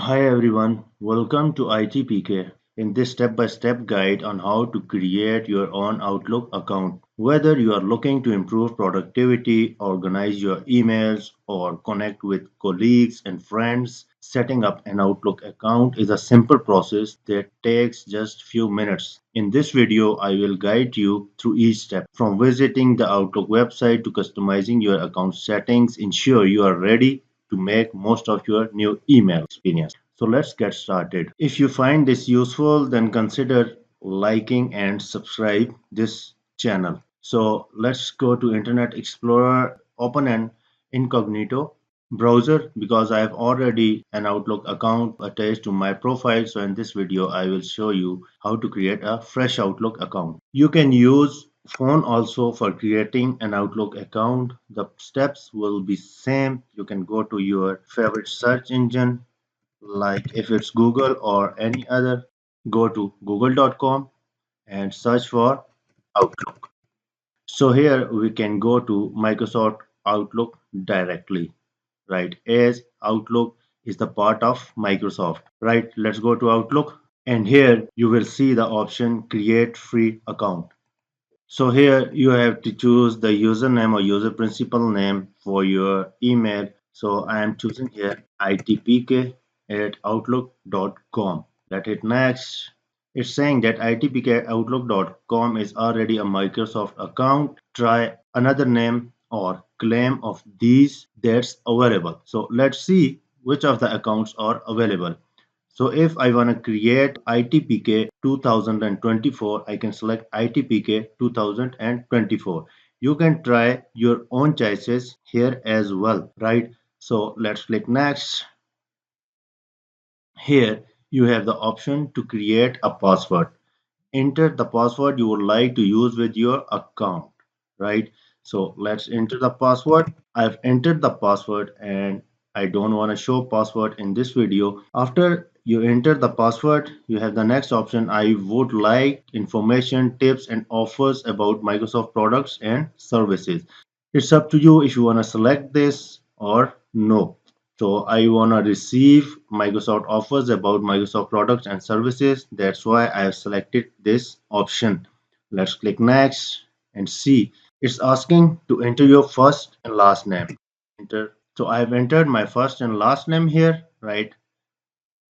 Hi everyone, welcome to ITPK. In this step-by-step guide on how to create your own Outlook account. Whether you are looking to improve productivity, organize your emails, or connect with colleagues and friends, setting up an Outlook account is a simple process that takes just few minutes. In this video, I will guide you through each step, from visiting the Outlook website to customizing your account settings. Ensure you are ready to make most of your new email experience. So let's get started. If you find this useful, then consider liking and subscribe this channel. So let's go to Internet Explorer, open an incognito browser because I have already an Outlook account attached to my profile. So in this video, I will show you how to create a fresh Outlook account. You can use phone also for creating an Outlook account. The steps will be same. You can go to your favorite search engine, like if it's Google or any other, go to google.com and search for Outlook. So here we can go to Microsoft Outlook directly, right? As Outlook is the part of Microsoft, right? Let's go to Outlook, and here you will see the option create free account. So here you have to choose the username or user principal name for your email. So I am choosing here itpk at outlook.com. Let it next. It's saying that itpk at outlook.com is already a Microsoft account. Try another name or claim of these that's available. So let's see which of the accounts are available. So if I want to create ITPK 2024, I can select ITPK 2024. You can try your own choices here as well, right? So let's click next. Here you have the option to create a password. Enter the password you would like to use with your account, right? So let's enter the password. I've entered the password and I don't want to show password in this video. After you enter the password, you have the next option. I would like information, tips and offers about Microsoft products and services. It's up to you if you want to select this or no. So I want to receive Microsoft offers about Microsoft products and services. That's why I have selected this option. Let's click next and see. It's asking to enter your first and last name. Enter. So I have entered my first and last name here, right?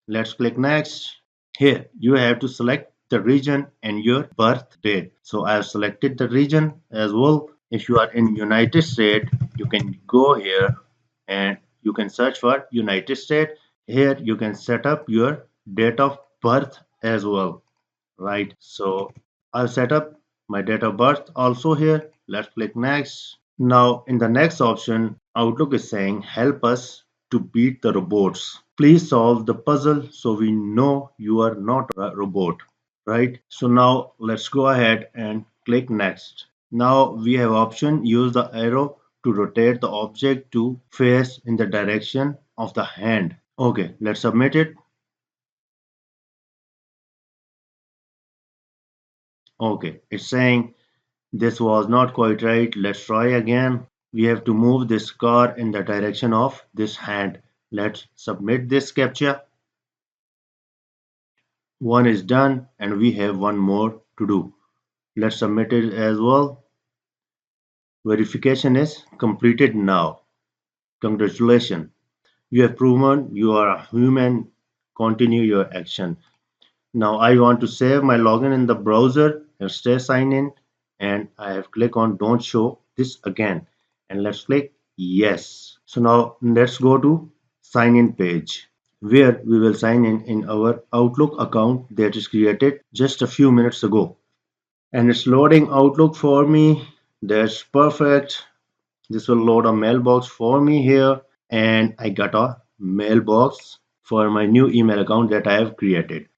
Let's click next. Here you have to select the region and your birth date. So I have selected the region as well. If you are in United States, you can go here and you can search for United States. Here you can set up your date of birth as well, right? So I'll set up my date of birth also here. Let's click next. Now in the next option, Outlook is saying help us to beat the robots. Please solve the puzzle so we know you are not a robot, right? So now let's go ahead and click next. Now we have option use the arrow to rotate the object to face in the direction of the hand. Okay, let's submit it. Okay, it's saying this was not quite right. Let's try again. We have to move this car in the direction of this hand. Let's submit this captcha. One is done and we have one more to do. Let's submit it as well. Verification is completed now. Congratulations. You have proven you are a human. Continue your action. Now I want to save my login in the browser and stay signed in, and I have clicked on don't show this again, and let's click yes. So now let's go to sign in page where we will sign in our Outlook account that is created just a few minutes ago, and it's loading Outlook for me. That's perfect. This will load a mailbox for me here, and I got a mailbox for my new email account that I have created.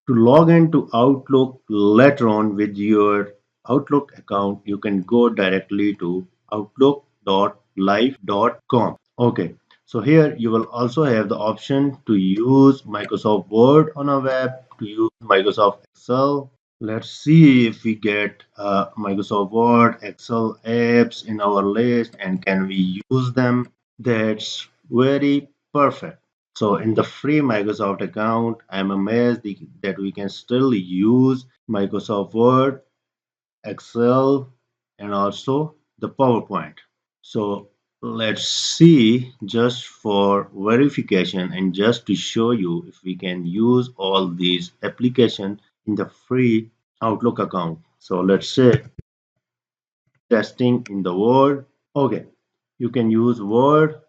To log into Outlook later on with your Outlook account, you can go directly to outlook.live.com. Okay, so here you will also have the option to use Microsoft Word on a web, to use Microsoft Excel. Let's see if we get Microsoft Word, Excel apps in our list and can we use them. That's very perfect. So in the free Microsoft account, I'm amazed that we can still use Microsoft Word, Excel, and also the PowerPoint. So let's see, just for verification and just to show you if we can use all these applications in the free Outlook account. So let's say testing in the Word. Okay, you can use Word,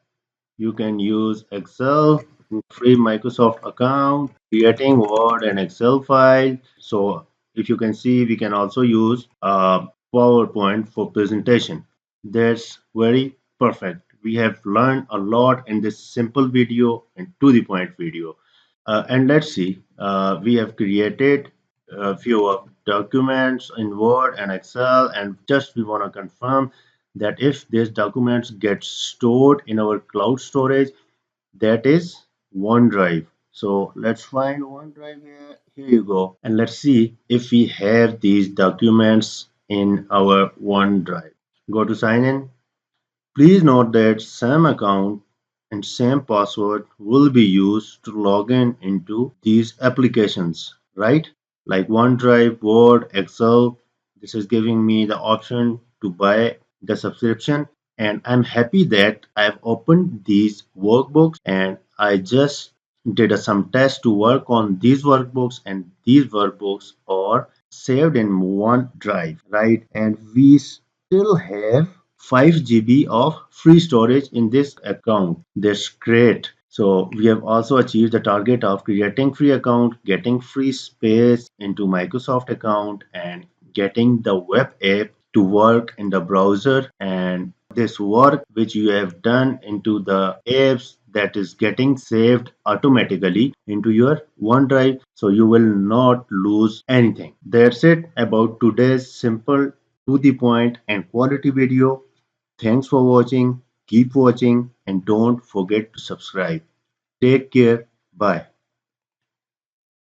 you can use Excel, free Microsoft account, creating Word and Excel file. So if you can see, we can also use PowerPoint for presentation. That's very perfect. We have learned a lot in this simple video and to the point video. And let's see, we have created a few of documents in Word and Excel, and just we want to confirm that if these documents get stored in our cloud storage, that is OneDrive. So let's find OneDrive here. Here you go. And let's see if we have these documents in our OneDrive. Go to sign in. Please note that same account and same password will be used to log in into these applications, right? Like OneDrive, Word, Excel. This is giving me the option to buy the subscription, and I'm happy that I've opened these workbooks and I just did some tests to work on these workbooks, and these workbooks are saved in OneDrive, right? And we still have 5 GB of free storage in this account. That's great. So we have also achieved the target of creating free account, getting free space into Microsoft account, and getting the web app to work in the browser. And this work which you have done into the apps, that is getting saved automatically into your OneDrive, so you will not lose anything. That's it about today's simple, to the point and quality video. Thanks for watching. Keep watching and don't forget to subscribe. Take care. Bye.